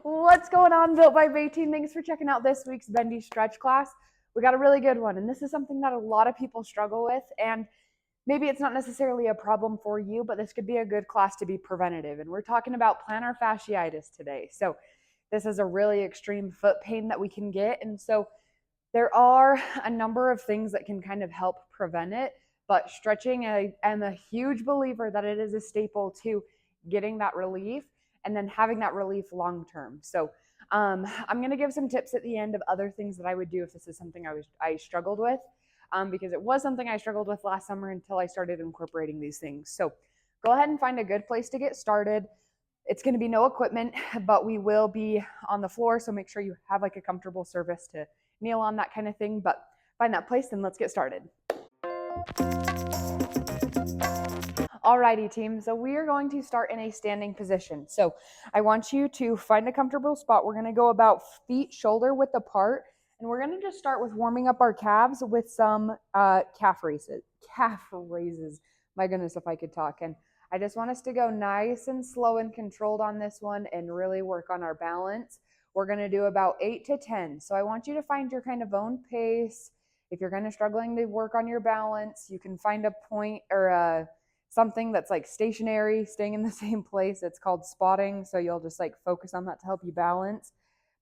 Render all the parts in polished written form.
What's going on, Built by Bai Team? Thanks for checking out this week's Bendy stretch class. We got a really good one, and this is something that a lot of people struggle with, and maybe it's not necessarily a problem for you, but this could be a good class to be preventative. And we're talking about plantar fasciitis today. So this is a really extreme foot pain that we can get, and so there are a number of things that can kind of help prevent it, but stretching, I'm a huge believer that it is a staple to getting that relief and then having that relief long term. So I'm going to give some tips at the end of other things that I would do if this is something I struggled with, because it was something I struggled with last summer until I started incorporating these things. So go ahead and find a good place to get started. It's going to be no equipment, but we will be on the floor, so make sure you have like a comfortable surface to kneel on, that kind of thing. But find that place and let's get started. Alrighty, team. So we are going to start in a standing position. So I want you to find a comfortable spot. We're going to go about feet shoulder width apart, and we're going to just start with warming up our calves with some calf raises. Calf raises. My goodness, if I could talk. And I just want us to go nice and slow and controlled on this one and really work on our balance. We're going to do about 8 to 10. So I want you to find your kind of own pace. If you're kind of struggling to work on your balance, you can find a point or something that's like stationary, staying in the same place. It's called spotting. So you'll just like focus on that to help you balance.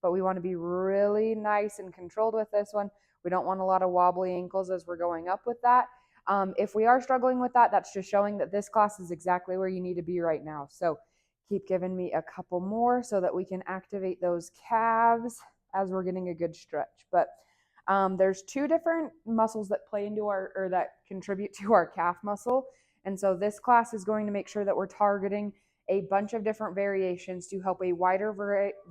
But we want to be really nice and controlled with this one. We don't want a lot of wobbly ankles as we're going up with that. If we are struggling with that, that's just showing that this class is exactly where you need to be right now. So keep giving me a couple more so that we can activate those calves as we're getting a good stretch. But there's two different muscles that play into that contribute to our calf muscle. And so this class is going to make sure that we're targeting a bunch of different variations to help a wider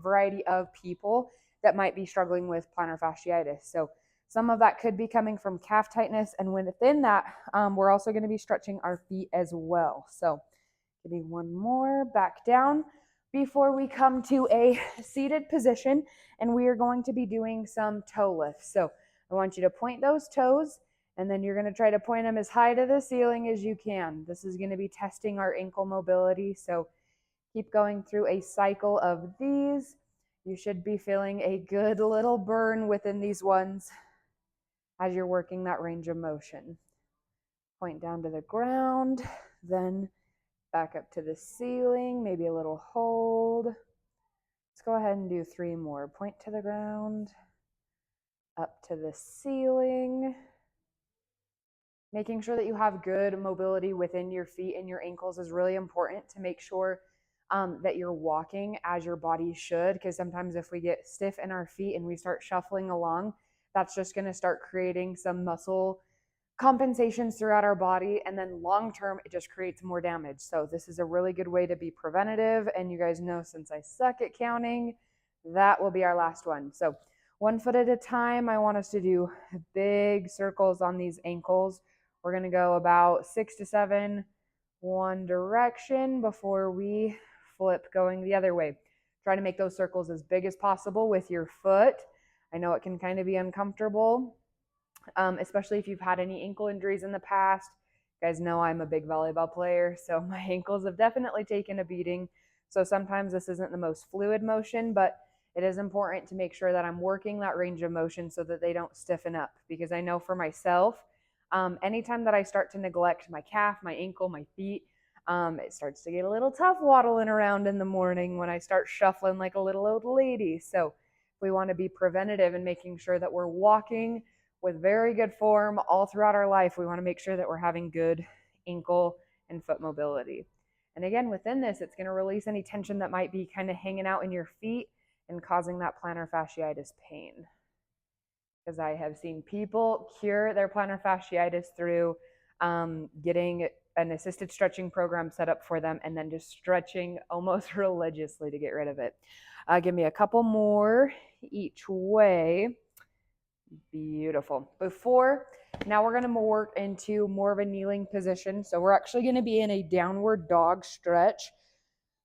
variety of people that might be struggling with plantar fasciitis. So some of that could be coming from calf tightness, and within that, we're also going to be stretching our feet as well. So give me one more, back down before we come to a seated position, and we are going to be doing some toe lifts. So I want you to point those toes, and then you're going to try to point them as high to the ceiling as you can. This is going to be testing our ankle mobility. So keep going through a cycle of these. You should be feeling a good little burn within these ones as you're working that range of motion. Point down to the ground, then back up to the ceiling, maybe a little hold. Let's go ahead and do 3 more. Point to the ground, up to the ceiling. Making sure that you have good mobility within your feet and your ankles is really important to make sure that you're walking as your body should, because sometimes if we get stiff in our feet and we start shuffling along, that's just going to start creating some muscle compensations throughout our body, and then long term it just creates more damage. So this is a really good way to be preventative, and you guys know since I suck at counting, that will be our last one. So 1 foot at a time, I want us to do big circles on these ankles. We're going to go about 6 to 7 one direction before we flip going the other way. Try to make those circles as big as possible with your foot. I know it can kind of be uncomfortable, especially if you've had any ankle injuries in the past. You guys know I'm a big volleyball player, so my ankles have definitely taken a beating. So sometimes this isn't the most fluid motion, but it is important to make sure that I'm working that range of motion so that they don't stiffen up. Because I know for myself, anytime that I start to neglect my calf, my ankle, my feet, it starts to get a little tough waddling around in the morning when I start shuffling like a little old lady. So we want to be preventative and making sure that we're walking with very good form all throughout our life. We want to make sure that we're having good ankle and foot mobility. And again, within this, it's going to release any tension that might be kind of hanging out in your feet and causing that plantar fasciitis pain. Because I have seen people cure their plantar fasciitis through getting an assisted stretching program set up for them and then just stretching almost religiously to get rid of it. Give me a couple more each way. Beautiful. Now we're going to work into more of a kneeling position. So we're actually going to be in a downward dog stretch.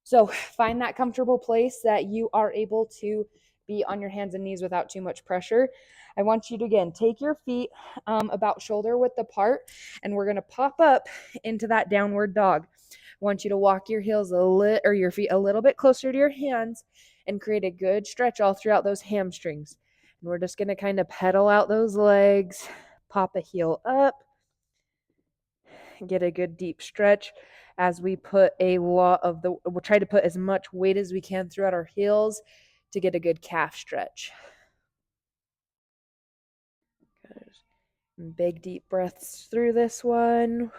So find that comfortable place that you are able to be on your hands and knees without too much pressure. I want you to, again, take your feet about shoulder width apart, and we're going to pop up into that downward dog. want you to walk your heels or your feet a little bit closer to your hands and create a good stretch all throughout those hamstrings. And we're just going to kind of pedal out those legs, pop a heel up, get a good deep stretch as we put we'll try to put as much weight as we can throughout our heels to get a good calf stretch. Good. Big deep breaths through this one.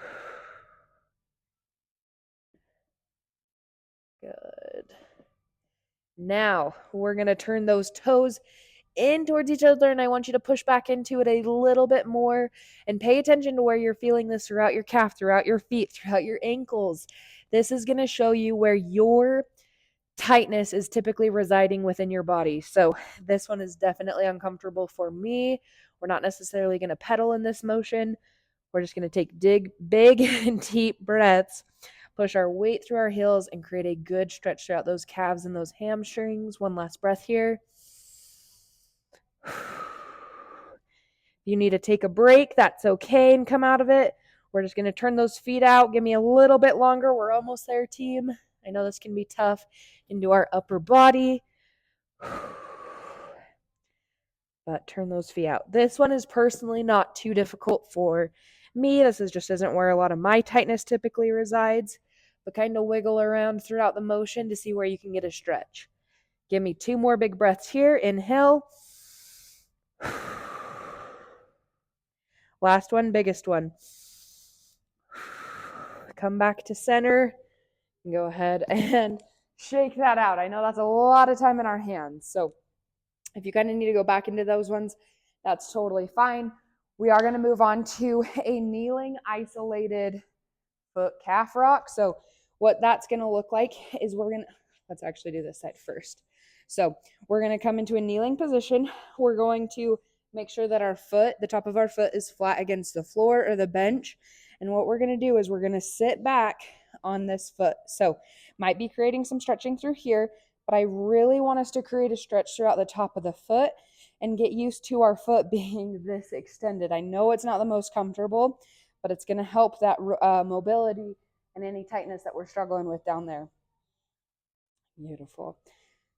Good. Now we're going to turn those toes in towards each other, and I want you to push back into it a little bit more and pay attention to where you're feeling this throughout your calf, throughout your feet, throughout your ankles. This is going to show you where your tightness is typically residing within your body. So this one is definitely uncomfortable for me. We're not necessarily going to pedal in this motion. We're just going to take big and deep breaths, push our weight through our heels, and create a good stretch throughout those calves and those hamstrings. One last breath here. You need to take a break, that's okay, and come out of it. We're just going to turn those feet out. Give me a little bit longer. We're almost there, team. I know this can be tough. Into our upper body. But turn those feet out. This one is personally not too difficult for me. This just isn't where a lot of my tightness typically resides. But kind of wiggle around throughout the motion to see where you can get a stretch. Give me 2 more big breaths here. Inhale. Last one, biggest one. Come back to center. Go ahead and shake that out. I know that's a lot of time in our hands. So if you kind of need to go back into those ones, that's totally fine. We are going to move on to a kneeling isolated foot calf rock. So what that's going to look like is let's actually do this side first. So we're going to come into a kneeling position. We're going to make sure that the top of our foot is flat against the floor or the bench. And what we're going to do is we're going to sit back on this foot. So might be creating some stretching through here, but I really want us to create a stretch throughout the top of the foot and get used to our foot being this extended. I know it's not the most comfortable, but it's going to help that mobility and any tightness that we're struggling with down there. Beautiful.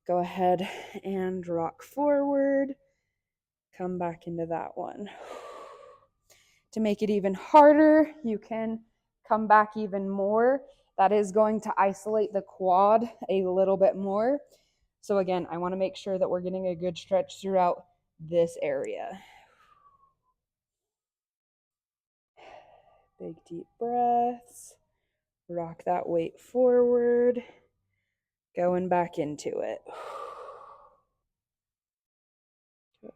Go ahead and rock forward. Come back into that one. To make it even harder, you can come back even more. That is going to isolate the quad a little bit more. So again, I want to make sure that we're getting a good stretch throughout this area. Big deep breaths. Rock that weight forward. Going back into it. Good.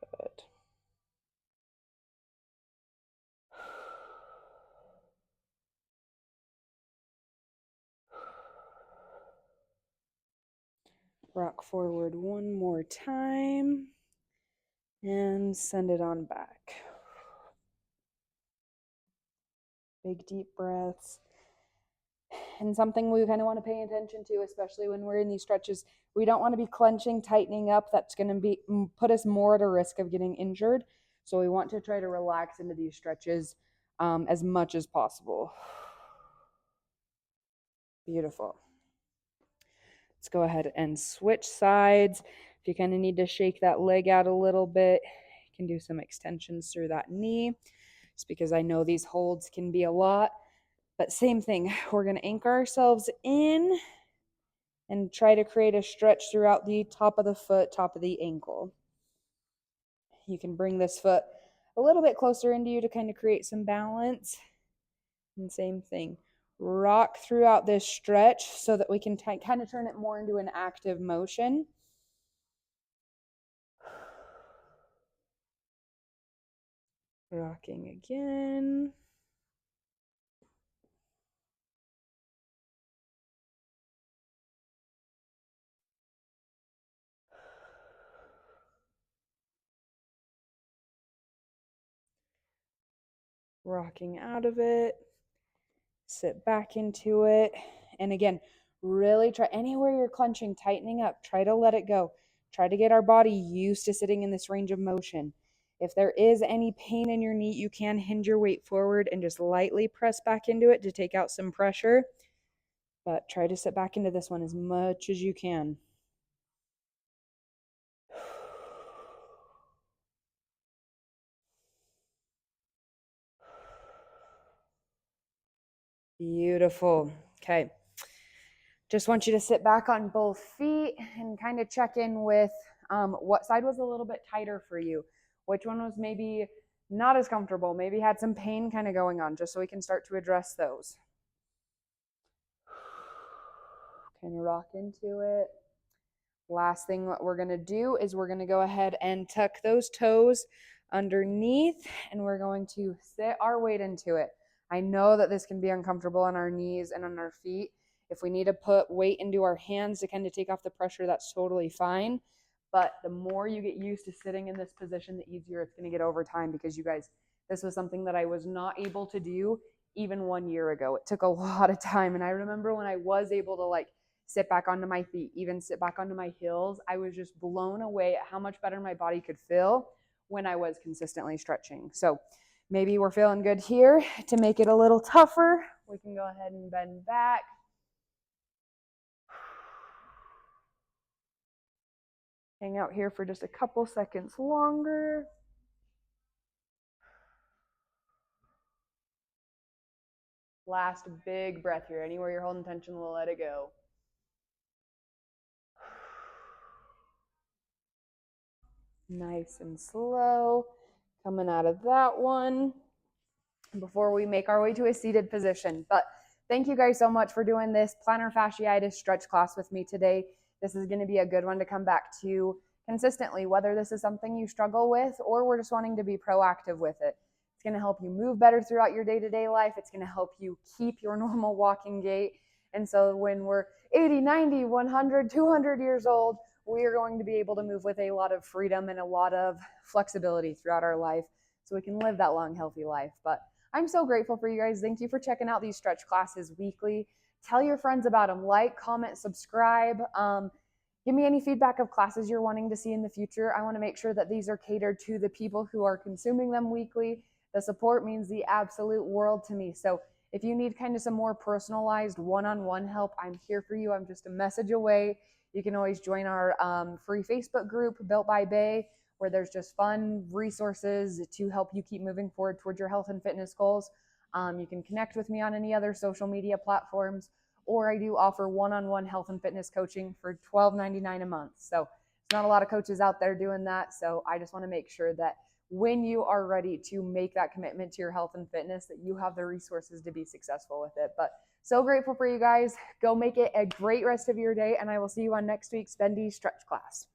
Rock forward one more time. And send it on back. Big deep breaths. And something we kind of want to pay attention to, especially when we're in these stretches, we don't want to be clenching, tightening up. That's going to put us more at a risk of getting injured. So we want to try to relax into these stretches as much as possible. Beautiful. Let's go ahead and switch sides. If you kind of need to shake that leg out a little bit, you can do some extensions through that knee. Just because I know these holds can be a lot. But same thing, we're going to anchor ourselves in and try to create a stretch throughout the top of the foot, top of the ankle. You can bring this foot a little bit closer into you to kind of create some balance. And same thing, rock throughout this stretch so that we can kind of turn it more into an active motion. Rocking again. Rocking out of it. Sit back into it. And again, really try anywhere you're clenching, tightening up, try to let it go. Try to get our body used to sitting in this range of motion. If there is any pain in your knee, you can hinge your weight forward and just lightly press back into it to take out some pressure. but try to sit back into this one as much as you can. Beautiful. Okay. Just want you to sit back on both feet and kind of check in with what side was a little bit tighter for you. Which one was maybe not as comfortable, maybe had some pain kind of going on, just so we can start to address those. Kind of rock into it. Last thing what we're going to do is we're going to go ahead and tuck those toes underneath, and we're going to sit our weight into it. I know that this can be uncomfortable on our knees and on our feet. If we need to put weight into our hands to kind of take off the pressure, that's totally fine. But the more you get used to sitting in this position, the easier it's going to get over time, because you guys, this was something that I was not able to do even 1 year ago. It took a lot of time. And I remember when I was able to like sit back onto my feet, even sit back onto my heels, I was just blown away at how much better my body could feel when I was consistently stretching. So maybe we're feeling good here. To make it a little tougher, we can go ahead and bend back. Hang out here for just a couple seconds longer. Last big breath here. Anywhere you're holding tension, we'll let it go. Nice and slow. Coming out of that one before we make our way to a seated position. But thank you guys so much for doing this plantar fasciitis stretch class with me today. This is going to be a good one to come back to consistently, whether this is something you struggle with or we're just wanting to be proactive with it. It's going to help you move better throughout your day-to-day life. It's going to help you keep your normal walking gait. And so when we're 80, 90, 100, 200 years old, we are going to be able to move with a lot of freedom and a lot of flexibility throughout our life, so we can live that long, healthy life. But I'm so grateful for you guys. Thank you for checking out these stretch classes weekly. Tell your friends about them. Like, comment, subscribe. Give me any feedback of classes you're wanting to see in the future. I want to make sure that these are catered to the people who are consuming them weekly. The support means the absolute world to me. So if you need kind of some more personalized one-on-one help, I'm here for you. I'm just a message away. You can always join our free Facebook group, Built by Bai, where there's just fun resources to help you keep moving forward towards your health and fitness goals. You can connect with me on any other social media platforms, or I do offer one-on-one health and fitness coaching for $12.99 a month. So there's not a lot of coaches out there doing that. So I just want to make sure that when you are ready to make that commitment to your health and fitness, that you have the resources to be successful with it. But so grateful for you guys. Go make it a great rest of your day, and I will see you on next week's Bendy Stretch class.